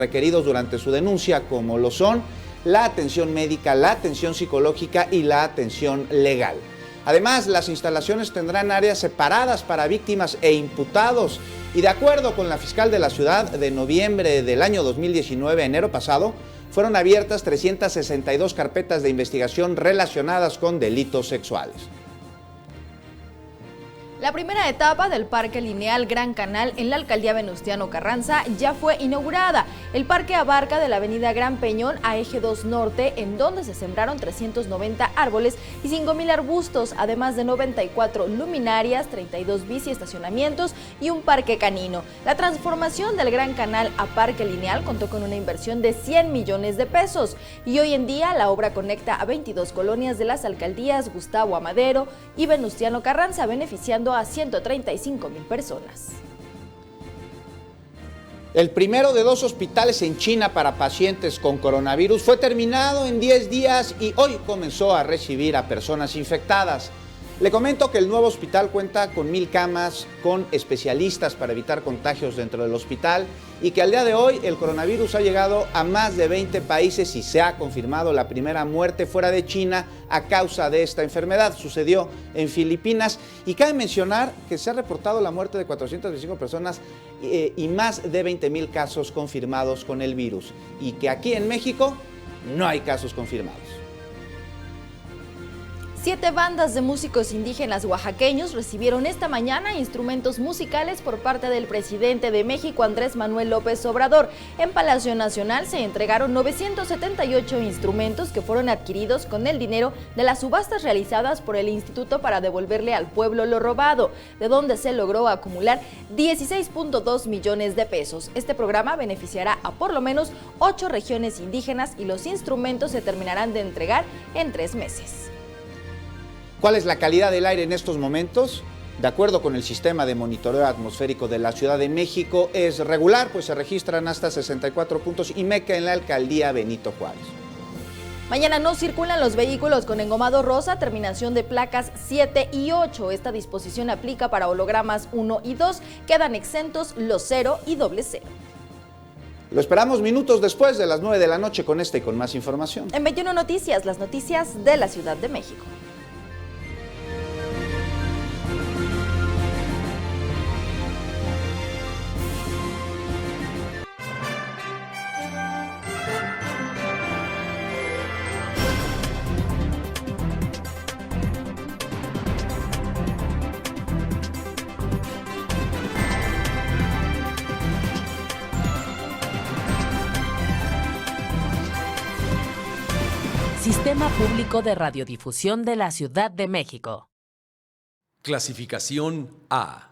requeridos durante su denuncia, como lo son la atención médica, la atención psicológica y la atención legal. Además, las instalaciones tendrán áreas separadas para víctimas e imputados y de acuerdo con la fiscal de la ciudad, de noviembre del año 2019 a enero pasado, fueron abiertas 362 carpetas de investigación relacionadas con delitos sexuales. La primera etapa del Parque Lineal Gran Canal en la alcaldía Venustiano Carranza ya fue inaugurada. El parque abarca de la avenida Gran Peñón a Eje 2 Norte, en donde se sembraron 390 árboles y 5,000 arbustos, además de 94 luminarias, 32 biciestacionamientos y un parque canino. La transformación del Gran Canal a Parque Lineal contó con una inversión de 100 millones de pesos y hoy en día la obra conecta a 22 colonias de las alcaldías Gustavo Amadero y Venustiano Carranza, beneficiando a 135,000 personas. El primero de 2 hospitales en China para pacientes con coronavirus fue terminado en 10 días y hoy comenzó a recibir a personas infectadas. Le comento que el nuevo hospital cuenta con 1,000 camas, con especialistas para evitar contagios dentro del hospital y que al día de hoy el coronavirus ha llegado a más de 20 países y se ha confirmado la primera muerte fuera de China a causa de esta enfermedad. Sucedió en Filipinas y cabe mencionar que se ha reportado la muerte de 425 personas y más de 20,000 casos confirmados con el virus y que aquí en México no hay casos confirmados. 7 bandas de músicos indígenas oaxaqueños recibieron esta mañana instrumentos musicales por parte del presidente de México, Andrés Manuel López Obrador. En Palacio Nacional se entregaron 978 instrumentos que fueron adquiridos con el dinero de las subastas realizadas por el Instituto para devolverle al pueblo lo robado, de donde se logró acumular 16.2 millones de pesos. Este programa beneficiará a por lo menos 8 regiones indígenas y los instrumentos se terminarán de entregar en 3 meses. ¿Cuál es la calidad del aire en estos momentos? De acuerdo con el sistema de monitoreo atmosférico de la Ciudad de México, es regular, pues se registran hasta 64 puntos y meca en la alcaldía Benito Juárez. Mañana no circulan los vehículos con engomado rosa, terminación de placas 7 y 8. Esta disposición aplica para hologramas 1 y 2, quedan exentos los 0 y 00. Lo esperamos minutos después de las 9 de la noche con esta y con más información. En 21 Noticias, las noticias de la Ciudad de México. Sistema Público de Radiodifusión de la Ciudad de México. Clasificación A.